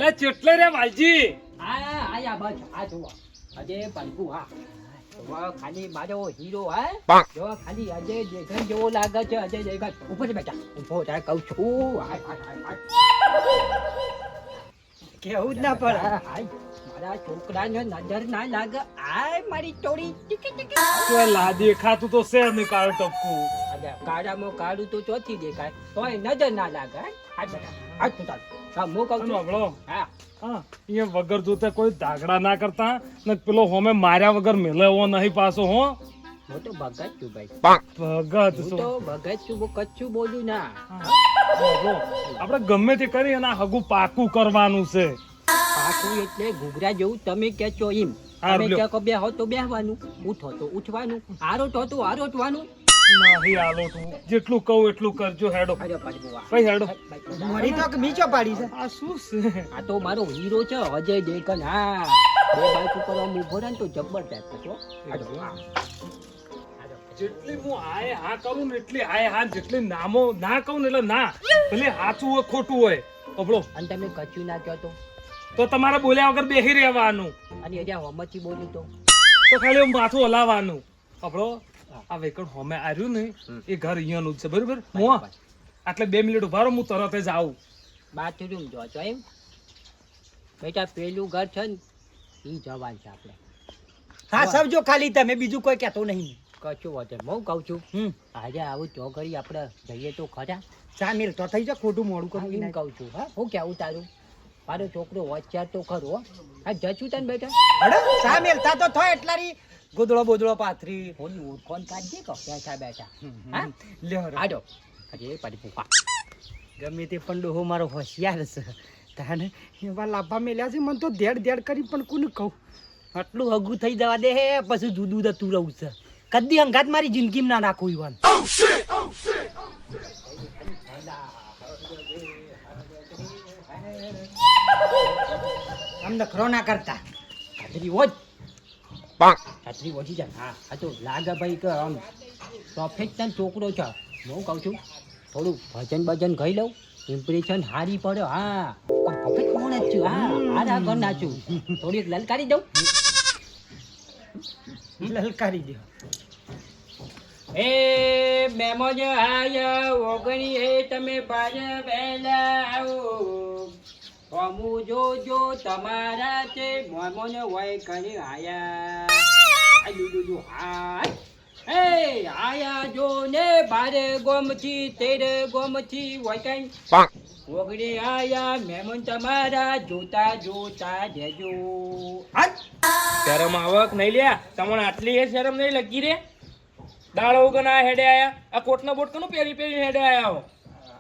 અલે ચેટલે રે વાલજી આ બસ આ જુઓ અજય પંકુ હા જુઓ ખાલી મારો હીરો હે જો ખાલી અજય દેખન જેવો લાગે છે અજય દેખન ઉપર છે બેટા ઉભો થાય કહું છું કેવું જ ના પડે મારા છોકરાને નજર ના લાગે આ મારી ચોરી તો લા દેખાતું તો છે ને કાળું ટપકું અરે કાળામાં કાળું તો ચોથી દેખાય તોય નજર ના લાગે હા બેટા હા તું ચાલ હા હું કહું છું આપણો હા અહીંયા વગર જોતે કોઈ દાગડા ના કરતા ને પેલો હોમે માર્યા વગર મેલેવો નહીં પાછો હો હું તો ભગત છું ભાઈ ભગત હું તો ભગત છું હું કચ્છું બોલું ના આપણે ગમે તે કરી અને હગું પાકું કરવાનું છે પાકું એટલે ઘૂઘરા જેવું તમે કે છો એમ તમે કે બેહો તો બેહવાનું ઉઠો તો ઉઠવાનું આરોટો તો આરોટવાનું નહીં આલો તું જેટલું કહું એટલું કરજો હેડો અરે પરબુઆ કઈ હેડો મારી તો મીચો પાડી છે આ શું છે આ તો મારો હીરો છે અજય દેવગન હા બે બાઈક ઉપર આમ ઊભો રહે ને તો જબરદસ્ત હતો જેટલી હું આય હા કરું ને એટલી આય હા જેટલી નામો ના કહું ને એટલે ના ભલે સાચું હોય ખોટું હોય અબળો અને તમે કચ્યું ના કહો તો તમારે બોલ્યા વગર બેહી રહેવાનું અને હજાર હોમથી બોલ્યું તો ખાલી માથું હલાવવાનું અબળો આ વેકણ હોમે આવ્યું ને એ ઘર અહીંયાનું જ છે બરોબર હું આટલે 2 મિનિટ ઉભા રહો હું તરત જ આવું બાથરૂમ જો છો એમ બેટા પેલું ઘર છે ને ઈ જવાન છે આપણે હા સમજો ખાલી તમે બીજું કોઈ કહેતો નહીં કચ્યું વધે હું કહું છું આજે આવું ચોકડી આપણે જઈએ તો ખરા સામેલ તો થઈ જાય ખોટું મોડું એમ કરું કહું છું હા હું કેવું તારું મારો છોકરો હોશિયાર તો ખરો હા જશું તને બેટા અરે સામેલ તા તો થાય એટલારી ગોદળો બોદળો પાથરી હોની ઓળખોન કાઢજે કે બેઠા બેઠા હા લ્યો આજો અરે પડી પૂપા ગમે તે પણ ડોહો મારો હોશિયાર છે તાને એવા લાભા મેલ્યા છે મને તો દેડ દેડ કરી પણ કોને કહું આટલું હગું થઈ જવા દે હે પછી જુદું જતું રહું છે કદી અંગાત મારી જિંદગીમાં ના નાખું ઈવાન આમ નખરો ના કરતા છાત્રી હોજ છાત્રી હોજી જા હા આ તો લાગે ભાઈ કે આમ પ્રોફેશનલ છોકરો છે હું કહું છું થોડું ભજન ભજન ગઈ લઉં ઇમ્પ્રેશન હારી પડે હા ભગત કોણ જ છું હા હારા ઘર નાચું થોડીક લલકારી દઉં લલકારી દે એ મેમોજ આયા ઓગણી હે તમે બાજે વહેલા આવો અમુ જોજો તમારા છે મોમોને હોય કરી આયા આયુ હાય એ આયા જો ને બારે ગોમથી તેરે ગોમથી હોય કઈ ઓગણી આયા મેમોન તમારા જોતા જોતા જજો શરમ આવક નહીં લ્યા તમને આટલી એ શરમ નહીં લગી રે દાળો વગર આ હેડે આયા આ કોટનો બોટ કનું પહેરી પહેરી હેડે આયા હો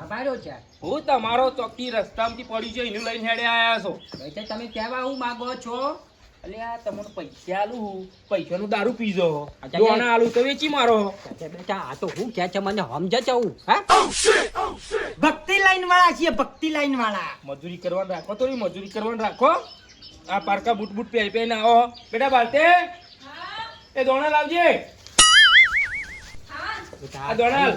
અમારો છે હું તમારો ચોકી રસ્તામાંથી પડી છે એનું લઈને હેડે આયા છો એટલે તમે કહેવા હું માંગો છો એટલે આ તમને પૈસા આલું પૈસાનું દારૂ પીજો અચ્છા, દોણા આલુ તો વેચી મારો બેટા આ તો હું કે છે મને સમજે છે હું હા ભક્તિ લાઈન વાળા છીએ ભક્તિ લાઈન વાળા મજૂરી કરવાનું રાખો તો મજૂરી કરવાનું રાખો આ પારકા બૂટ બૂટ પહેરી પહેરીને આવો બેટા બાલતે એ દોણા લાવજે આ દોણા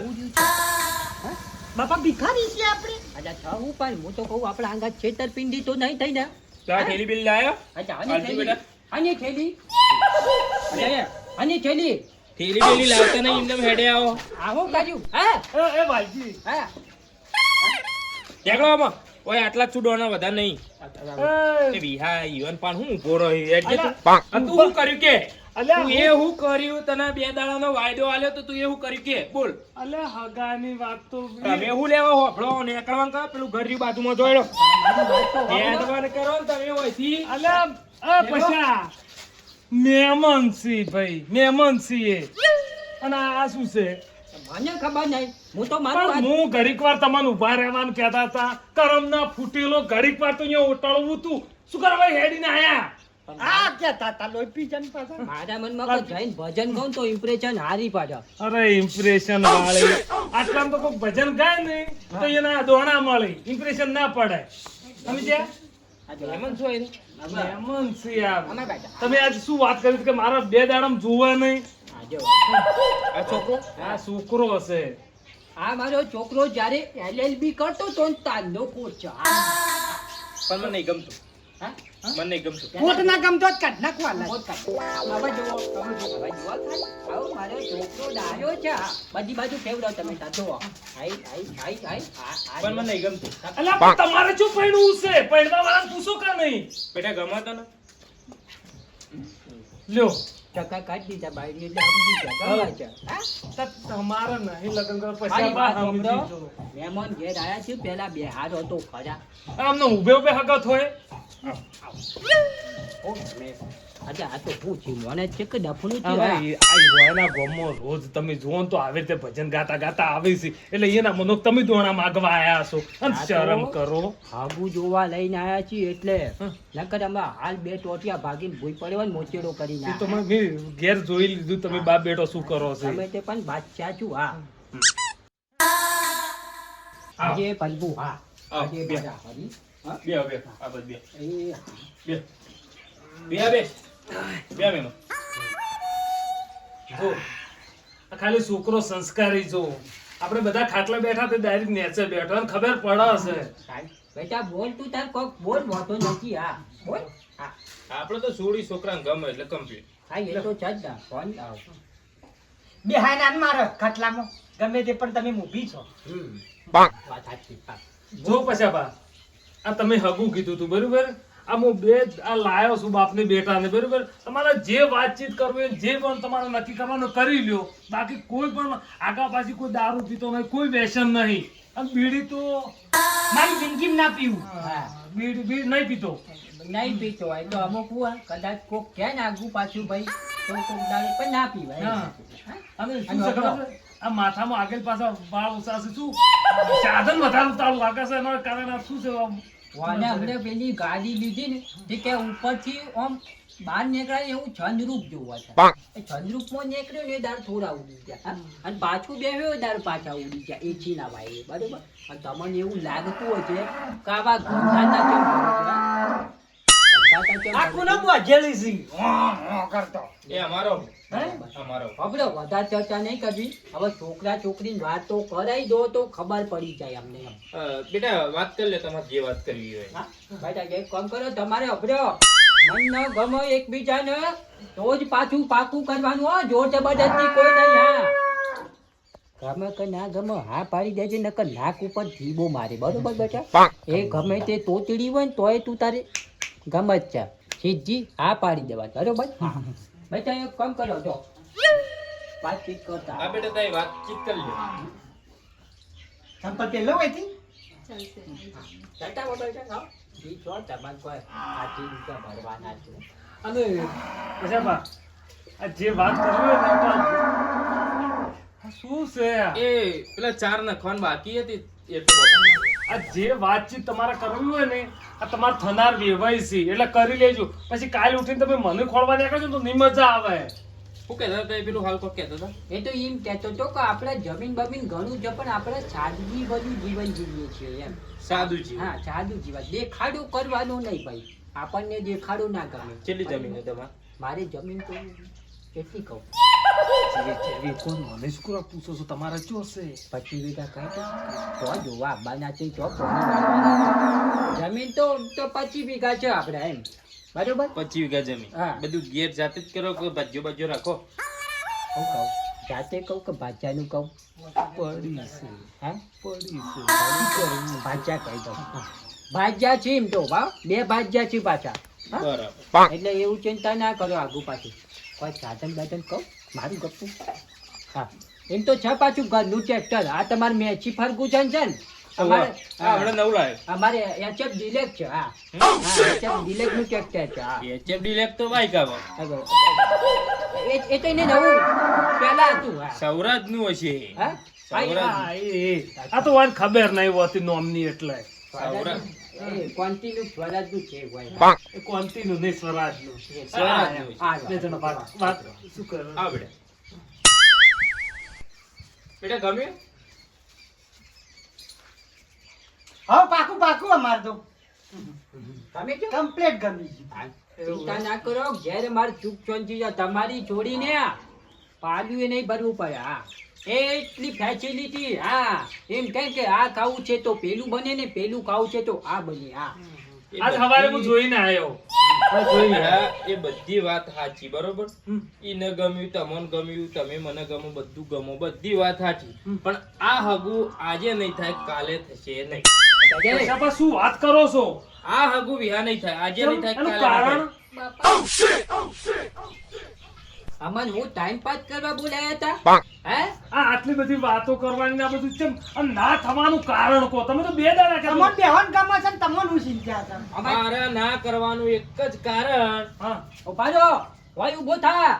બાપા ભિખારી છીએ આપણે અચ્છા થવું પણ હું તો કહું આપણા આંગા છેતરપિંડી તો નહીં થઈ ને તો આ થેલી બિલ લાયો અચ્છા હાલજી બેટા. આની થેલી અરે આની થેલી થેલી બેલી લાવતા નહીં એમને હેડે આવો આવો કર્યું હા એ વાલજી હા ટેકડો આમાં ઓય આટલા જ દોણા વધારે નહીં એ વિહા ઈવન પણ હું ઊભો રહ્યો એટલે તું શું કર્યું કે અલ્યા તું એ હું કર્યું તને 2 દાડાનો વાયદો આલ્યો તો તું એ હું કર્યું કે બોલ અલે હગાની વાત તો તમે હું લેવા હોફળો ને એકડવાન કરો પેલું ઘરની બાજુમાં જોડો એડવાન કરો ને તમે ઓયથી અલે આ પછા મેમનસી ભાઈ મેમનસી એ અને આ શું છે મને ખબર નહીં હું તો મારું પણ હું ઘડીક વાર તમને ઉભા રહેવાનું કહેતા હતા કરમના ફૂટેલો ઘડીક વાર તો અહીંયા ઓટાળવું તું શું કરવા હેડીને આયા આ કેતા તા લોહી પીજન પાછા મારા મનમાં કોઈ જઈને ભજન ગાઉં તો ઇમ્પ્રેશન હારી પાડે અરે ઇમ્પ્રેશન વાળી આટલામાં તો કોઈ ભજન ગાય ને તો એના દોણા મળે ઇમ્પ્રેશન ના પડે સમજ્યા એમન શું આયરું? મેમનસી આ અમે બેઠા તમે આજ શું વાત કરી કે મારા 2 દાડામાં જોવા નહીં આજો આ છોકરો આ છોકરો હશે આ મારો છોકરો જ્યારે LLB કરતો તો ને તારનો કોચ છે પણ મને નહીં ગમતું. હા મને નહીં ગમતું. કોટ ના ગમતો જ કાઢ નાખવા લાય. મોત કાઢ. હવે જુઓ ખાલી. આવો મારો છોકરો ડાયો છે બધી બાજુ ફેવડો તમે તાર જુઓ આઈ પણ મને નહીં ગમતું. અલા પણ તમારે શું પૈણું છે? પૈણવા વાળાને પૂછો કે નહીં? બેટા ગમાતો ને લ્યો ટકા કાઢી દીધા બાયડી એટલે સમજી ગયા ગમે છે હા તો તમારે નહીં લગ્ન કરો પછી મારી વાત આ સમજી સાંભળો. જો. મહેમાન ઘેર આયા છે પેલા બે હાર હતો ખરા આમને ઊભે ઊભે હગત હોય. ઓ તમે અચ્છા આ તો હું છું મને છે કે ડફનું છે આ આ. ભાઈ, આ યુવાના ગામમાં રોજ તમે જુઓ ને તો આવી રીતે ભજન ગાતા ગાતા આવે છે એટલે એના મનો તમે દોણા માગવા આયા છો અને આ તો- શરમ કરો. હાગુ જોવા લઈને આયા છીએ એટલે હા. નકર અમે હાલ બે ટોટિયા ભાગીને ભૂઈ પડ્યો ને મોચેડો કરીને એ તો મેં ઘેર જોઈ લીધું તમે બાપ બેટો શું કરો છો. તમે તે પણ બાદશાહ છું હા આવો. આજે પંબુ હા આવો, આજે બે. બધા હરી હા બે આ બસ બે એ બે બે મહેમાન. જો આ ખાલી છોકરો સંસ્કારી જો આપણે બધા ખાટલા બેઠા તો ડાયરેક્ટ નેચે બેઠો અને ખબર પડે છે. સાહેબ, બેટા બોલ તું તાર કોક બોલ વાતો નથી હા બોલ હા આપણે તો છોડી છોકરાને ગમે એટલે કમ્પ્લીટ. હા એ તો છે જ ના ફોન આવ બેહાય ના મારે ખાટલામાં ગમે તે પણ તમે મૂવી છો. વાત સાચી હા જો પછી બા આ તમે હગું કીધું તું બરોબર આ હું બે આ લાયો છું બાપને બેટાને બરોબર તમારે જે વાતચીત કરવી હોય, જે પણ તમારે નક્કી કરવાનું કરી લ્યો બાકી કોઈ પણ આગા પાછી કોઈ દારૂ પીતો નહીં કોઈ વ્યસન નહીં અને બીડી તો મારી જિંદગીમાં ના પીવું. હા બીડી નહીં પીતો. નહીં પીતો હોય તો અમુક હોય કદાચ કોક કે ને આગુ પાછું ભાઈ તો કોક દાડે પણ ના પીવાય હા. હા? અને શું છે ખબર છે? આ માથામાં આગળ પાછા વાળ ઓછા છે શું સાધન વધારે તાળું લાગે છે એના કારણે આ શું છે આમ વાને અમને પેલી ગાડી લીધી ને તે કે ઉપરથી આમ બહાર નીકળાય એવું ચંદ્રુપ જોવા છે એ ચંદ્રુપમાં નીકળ્યો ને એ દાળ થોડા ઉડી ગયા હા? અને પાછું બેહ્યો એ દાળ પાછા ઉડી ગયા એથી ના ભાઈ બરોબર અને તમને એવું લાગતું હોય છે કે આવા ગંધાતા કેમ ભરે છે, હા? ગંધાતા કેમ આખું ભરે ના બોજેલી છે. કરતો એ અમારો હે? અમારો છે? હવે વધારે ચર્ચા નહીં કરવી હવે છોકરા છોકરીની વાત તો કરાઈ દો તો ખબર પડી જાય અમને એમ. બેટા વાત કરી લે તમારે જે વાત કરવી હોય. હા? બેટા એક કામ કરો તમારે અભરો મન ન ગમો એકબીજાને તો જ પાછું પાકું કરવાનું હો જોર જબરદસ્તી કોઈ નહીં હા ગમે કે ના ગમે હા પાડી દેજે નકર નાક ઉપર જીબો મારે બરોબર બેટા એ ગમે તે તોતડી હોય ને તોય તું તારે ગમે જ છે સીધી હા પાડી દેવા બરોબર બેટા એક કામ કરો જો વાતચીત કરતા હા બેટા તારી વાતચીત કરી લે. સંપલ પેલો હોય થી બેટા બેટા ખાઓ ઈ છો તમારે કોઈ આજી રૂપિયા ભરવાના છે અને પછી બા આ જે વાત કરવી હોય ને તો આ શું છે આ? એ પેલા ચાર નખવાન બાકી હતી એટલે બાપા. આ જે વાતચીત તમારે કરવી હોય ને આ તમારે થનાર વેવાય છે એટલે કરી લેજો પછી કાલ ઉઠીને તમે મને ખોળવા નીકળો છો તો નહીં મજા આવે. શું કહેતા હતા એ પેલું હાલ કોક કહેતા હતા? એ તો એમ કહેતો હતો કે આપણે જમીન બમીન ઘણું છે પણ આપણે સાદગી બધું જીવન જીવીએ છીએ એમ સાદું જીવન. હા સાદું જીવન દેખાડું કરવાનું નહીં ભાઈ આપણને દેખાડું ના ગમે કેટલી જમીન છે તમારે? મારી જમીન તો કેટલી કહું જેવી કોઈ મને શું કરવા પૂછો છો તમારે શું હશે 25 વીઘા કહી તો જોવા આવવાના છે તો કોની વાવવાના છે. જમીન તો 25 વીઘા છે આપણે એમ બરોબર 25 વીઘા જમીન. હા. બધું ઘેર જાતે જ કરો કે ભાજ્યો બાજ્યો રાખો? હું કહું જાતે કહું કે ભાચાનું કહું પડી છે હા પડી છે ભાજ્યા કહી દઉં હા. ભાજ્યા છે એમ તો વાવ બે ભાજ્યા છે પાછા હા? બરાબર. એટલે એવું ચિંતા ના કરો આગુ પાછું કોઈ સાધન બાધન કહું મારું ગપ્પું હા એમ તો છે પાછું ઘરનું ટ્રેક્ટર આ તમારે મેચી ફર્ગુસન છે ને અમારે હા, હમણાં નવું લાવ્યો. અમારે HF ડિલેક્સ છે હા હા HF ડિલેક્સ નું ટ્રેક્ટર છે હા HFD લેક તો બાઈક આવે. એ તો એને નવું પેલા હતું હા સૌરાજનું હશે. હા સૌરાજ. હા, આ તો વાત ખબર નહીં હોતી નોમની એટલે સૌરાજ. એ કોન્ટિન્યુ સ્વરાજનું છે ભાઈ એ કોન્ટીનું નહીં સ્વરાજનું. સ્વરાજનું. હા બે જણા વાત શું કરે આ બેટા. બેટા ગમ્યું? હા પાકું પાકું અમારે તો તમે જો કમ્પ્લીટ ગમી ગયું. ચિંતા ના કરો ઘેર મારે ચૂક ચોંચી જાય તમારી છોડીને પાલ્યું એ નહીં ભરવું પડે હા એટલી ફેસિલિટી હા એમ કહે કે આ ખાવું છે તો પેલું બને ને પેલું ખાવું છે તો આ બને હા આજ સવારે હું જોઈને આવ્યો. એ બધી વાત સાચી બરોબર. ઈને ગમ્યું, તમને ગમ્યું, તમે મને ગમો, બધું ગમો, બધી વાત સાચી. પણ આ હગું આજે નહીં થાય, કાલે થશે નહીં. કશાભા શું વાત કરો છો? આ હગું વિહા નહીં થાય, આજે નહીં થાય, એનું કાલે કારણ? નહીં થાય. અમન હું ટાઈમ પાસ કરવા બોલાયા હતા હે આ આટલી બધી વાતો કરવાની ને આ બધું કેમ આમ ના થવાનું કારણ કહો. તમે તો 2 દાડા કહેતો. તમને બેહન ગમે છે ને તમને હું ચિંતા છે મારે ના કરવાનું એક જ કારણ, હા ઉભા રહો ઓય ઊભો થા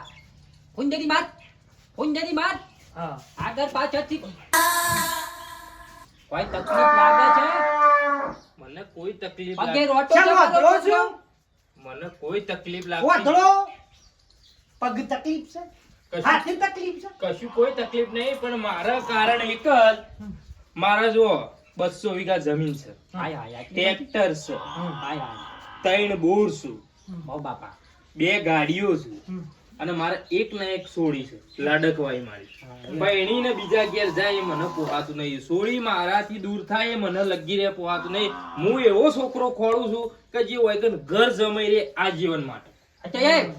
કુંજરી માર હા આગળ પાછળથી કોઈ તકલીફ લાગે છે મને કોઈ તકલીફ પગે લાગ- રોટો ચાલ વાંધો જવાનો છું મને કોઈ તકલીફ લાગતી વાંધો પગ તકલીફ છે કશું હાથની તકલીફ છે કશું કોઈ તકલીફ નહીં, પણ મારા કારણ એક જ, મારા જો 200 વીઘા જમીન છે, હાય હાય ટ્રેક્ટર છે, હાય હાય 3 બોર છે, ઓ બાપા 2 ગાડીઓ છે, અને મારે એક ને એક સોડી છે લાડકવાઈ મારી. બહેણીને બીજા ઘેર જાય એ મને પોહાતું નહીં, સોડી મારાથી દૂર થાય એ મને લગી રહે પોહાતું નહીં. હું એવો છોકરો ખોળું છું કે જે હોય કે ઘર જમાઈ રહે આજીવન માટે. અચ્છા એ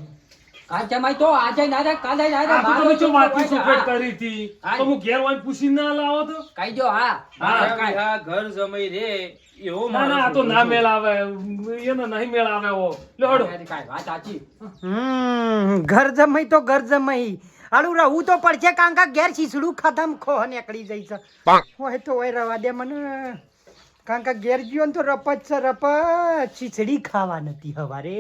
કાલ જમાઈ તો આજે ના રે કાલે ના રે આ તો મારો તમે જો છોકરો વાતની હોય છે, સુપેટ હા. કરી હતી હા. તો હું ઘેર વાળી પૂછીને ના લાવો તો. કહી દો હા મારા કાંઈ. વિહા ઘર જમાઈ રહે એવો ના ના આ તો મારો ના છોકરો મેળ આવે એને નહીં મેળ આવે એવો. લ્યો હળો. કાંઈ વાત સાચી ઘર જમાઈ તો ઘર જમાઈ હાલું રહું તો પડશે કારણ કે ઘેર શીસડું ખતમ ખો નીકળી જાય છે હોય તો હોય રવા દે મને કારણ કે ઘેર ગયો ને તો રપત છે રપત શીસડી ખાવા નથી હવારે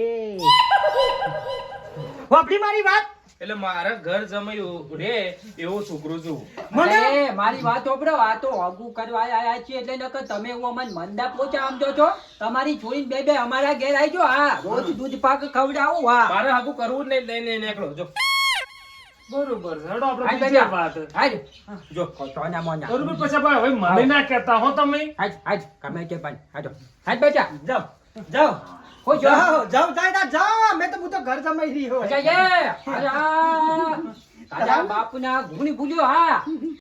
વાપરી મારી વાત એટલે મારા ઘર જમાઈ રે એવો છોકરો છું. મને અરે, મારી વાત સાંભળો, આ તો હગું કરવા આયા છીએ એટલે નકર તમે હું અમને મંદા પોચા સમજો છો તમારી છોડીને બે અમારા ઘેર આવજો હા રોજ દૂધ પાક ખવડાવું હા મારે હાકું કરવું જ નહીં, લઈને નીકળો જો બરોબર છે. હળો આપણે હાલ બીજી બેટા. વાત. હાલ જો સોના મોના બરોબર પછી ભાઈ હવે મને ના કહેતા હો તમે. હાલ હાલ ગમે તે પણ હાલો હાલ બેટા જાઓ જાઓ હો જો જાઓ જાઓ જાઓ જાઓ મેં તો હું તો ઘર જમાઈ રહ્યો અચ્છા એ તારા બાપના ગુણી ભૂલ્યો હા